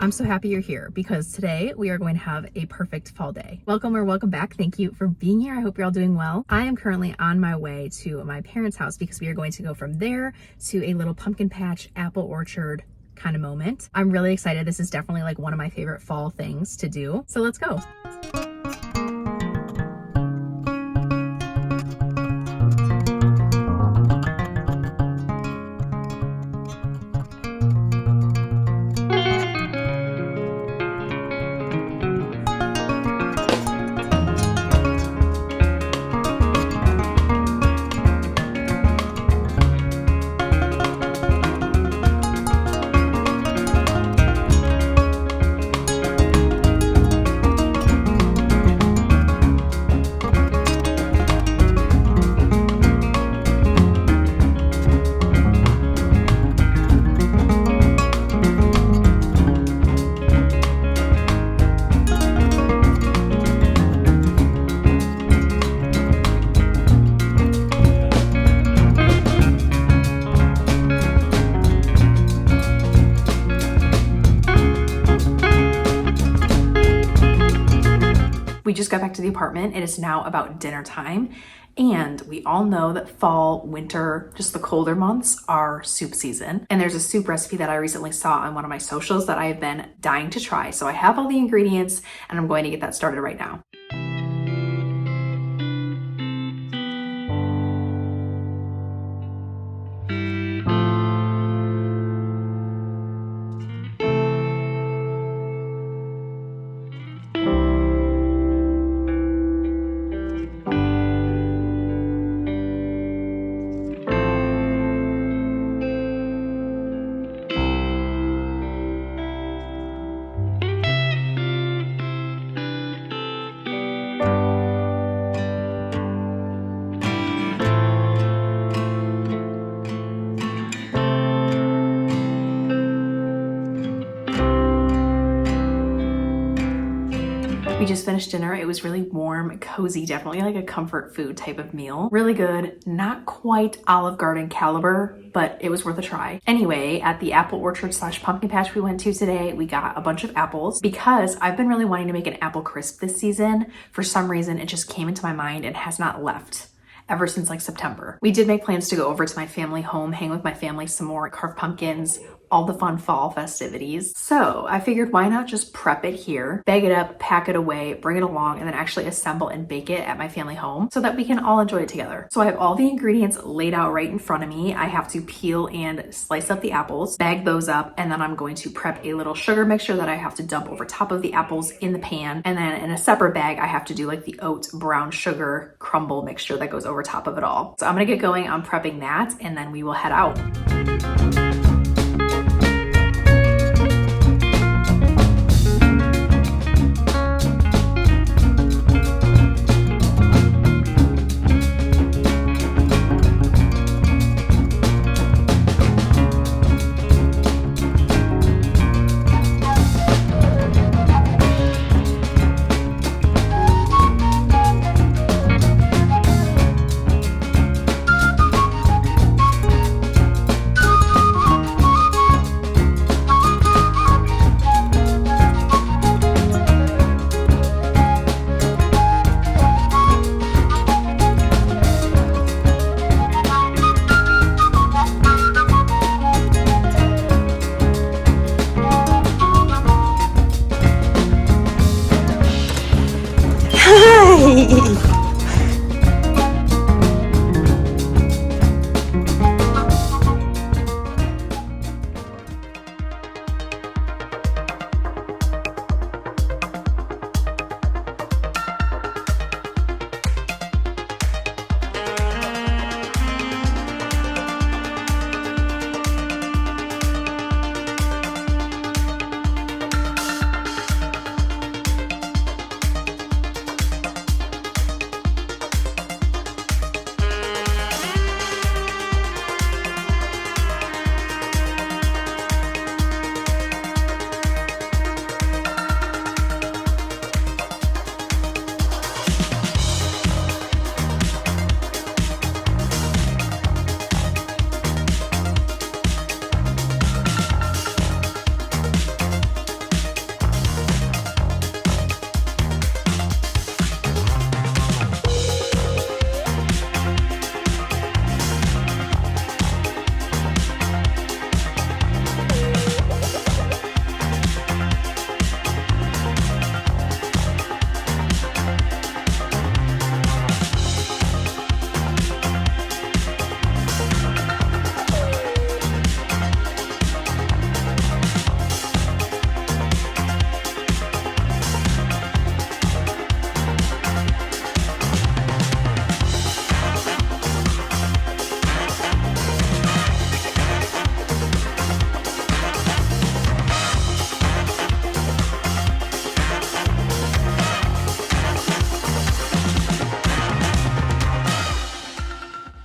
I'm so happy you're here because today we are going to have a perfect fall day. Welcome or welcome back. Thank you for being here. I hope you're all doing well. I am currently on my way to my parents' house because we are going to go from there to a little pumpkin patch, apple orchard kind of moment. I'm really excited. This is definitely like one of my favorite fall things to do. So let's go. We just got back to the apartment. It is now about dinner time, and we all know that fall, winter, just the colder months are soup season. And there's a soup recipe that I recently saw on one of my socials that I have been dying to try. So I have all the ingredients and I'm going to get that started right now. We just finished dinner. It was really warm, cozy, definitely like a comfort food type of meal. Really good, not quite Olive Garden caliber, but it was worth a try. Anyway, at the apple orchard / pumpkin patch we went to today, we got a bunch of apples because I've been really wanting to make an apple crisp this season. For some reason, it just came into my mind and has not left ever since like September. We did make plans to go over to my family home, hang with my family some more, carve pumpkins, all the fun fall festivities. So I figured why not just prep it here, bag it up, pack it away, bring it along, and then actually assemble and bake it at my family home so that we can all enjoy it together. So I have all the ingredients laid out right in front of me. I have to peel and slice up the apples, bag those up, and then I'm going to prep a little sugar mixture that I have to dump over top of the apples in the pan. And then in a separate bag, I have to do like the oat brown sugar crumble mixture that goes over top of it all. So I'm gonna get going on prepping that, and then we will head out.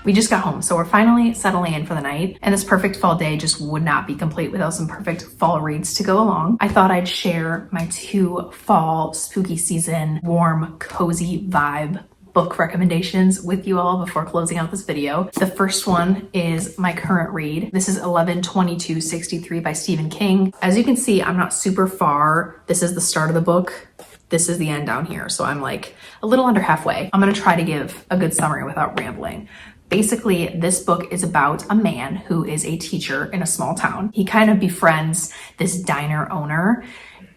We just got home, so we're finally settling in for the night, and this perfect fall day just would not be complete without some perfect fall reads to go along. I thought I'd share my 2 fall spooky season, warm, cozy vibe book recommendations with you all before closing out this video. The first one is my current read. This is 11/22/63 by Stephen King. As you can see, I'm not super far. This is the start of the book. This is the end down here, so I'm like a little under halfway. I'm gonna try to give a good summary without rambling. Basically, this book is about a man who is a teacher in a small town. He kind of befriends this diner owner.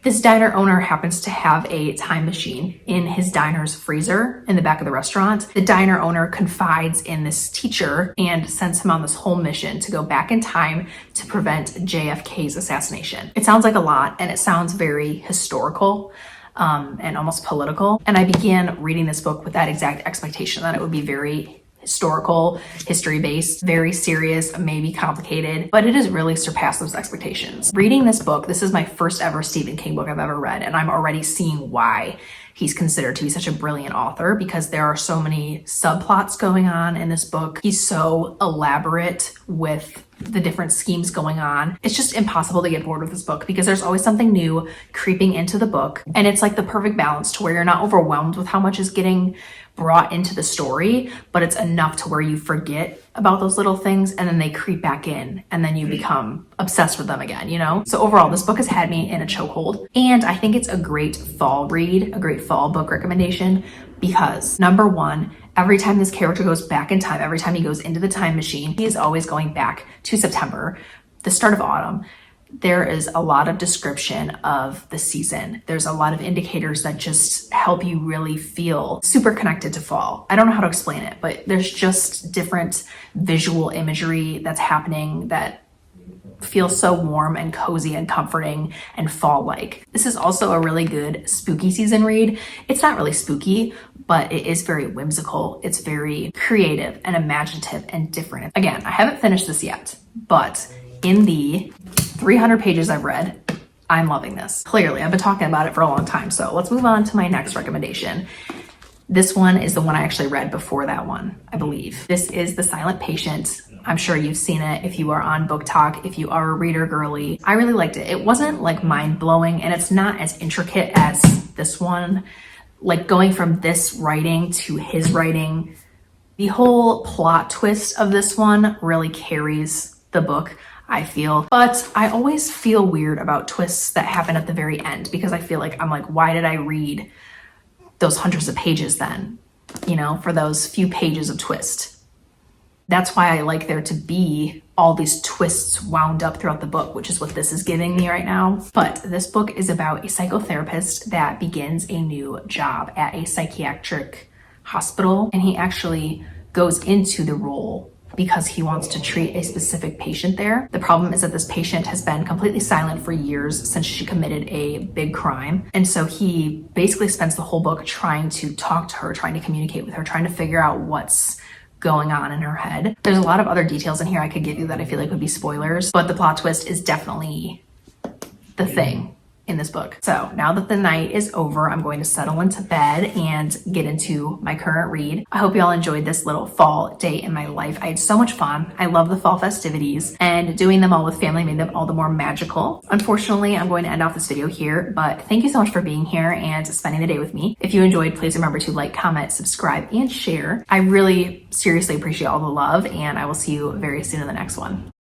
This diner owner happens to have a time machine in his diner's freezer in the back of the restaurant. The diner owner confides in this teacher and sends him on this whole mission to go back in time to prevent JFK's assassination. It sounds like a lot, and it sounds very historical and almost political. And I began reading this book with that exact expectation that it would be very historical, history-based, very serious, maybe complicated, but it has really surpassed those expectations. Reading this book, this is my first ever Stephen King book I've ever read, and I'm already seeing why he's considered to be such a brilliant author, because there are so many subplots going on in this book. He's so elaborate with the different schemes going on. It's just impossible to get bored with this book because there's always something new creeping into the book, and it's like the perfect balance to where you're not overwhelmed with how much is getting brought into the story, but it's enough to where you forget about those little things and then they creep back in and then you become obsessed with them again, you know? So overall, this book has had me in a chokehold, and I think it's a great fall read, a great fall book recommendation because number one, every time this character goes back in time, every time he goes into the time machine, he is always going back to September, the start of autumn. There is a lot of description of the season. There's a lot of indicators that just help you really feel super connected to fall. I don't know how to explain it, but there's just different visual imagery that's happening that feels so warm and cozy and comforting and fall-like. This is also a really good spooky season read. It's not really spooky, but it is very whimsical. It's very creative and imaginative and different. Again, I haven't finished this yet, but in the 300 pages I've read, I'm loving this. Clearly, I've been talking about it for a long time, so let's move on to my next recommendation. This one is the one I actually read before that one, I believe. This is The Silent Patient. I'm sure you've seen it if you are on Book Talk, if you are a reader girly. I really liked it. It wasn't like mind-blowing, and it's not as intricate as this one. Like going from this writing to his writing, the whole plot twist of this one really carries the book, I feel. But I always feel weird about twists that happen at the very end because I feel like I'm like, why did I read those hundreds of pages then, you know, for those few pages of twist? That's why I like there to be all these twists wound up throughout the book, which is what this is giving me right now. But this book is about a psychotherapist that begins a new job at a psychiatric hospital, and he actually goes into the role because he wants to treat a specific patient there. The problem is that this patient has been completely silent for years since she committed a big crime. And so he basically spends the whole book trying to talk to her, trying to communicate with her, trying to figure out what's going on in her head. There's a lot of other details in here I could give you that I feel like would be spoilers, but the plot twist is definitely the thing in this book. So now that the night is over, I'm going to settle into bed and get into my current read. I hope you all enjoyed this little fall day in my life. I had so much fun. I love the fall festivities, and doing them all with family made them all the more magical. Unfortunately, I'm going to end off this video here, but thank you so much for being here and spending the day with me. If you enjoyed, please remember to like, comment, subscribe, and share. I really seriously appreciate all the love, and I will see you very soon in the next one.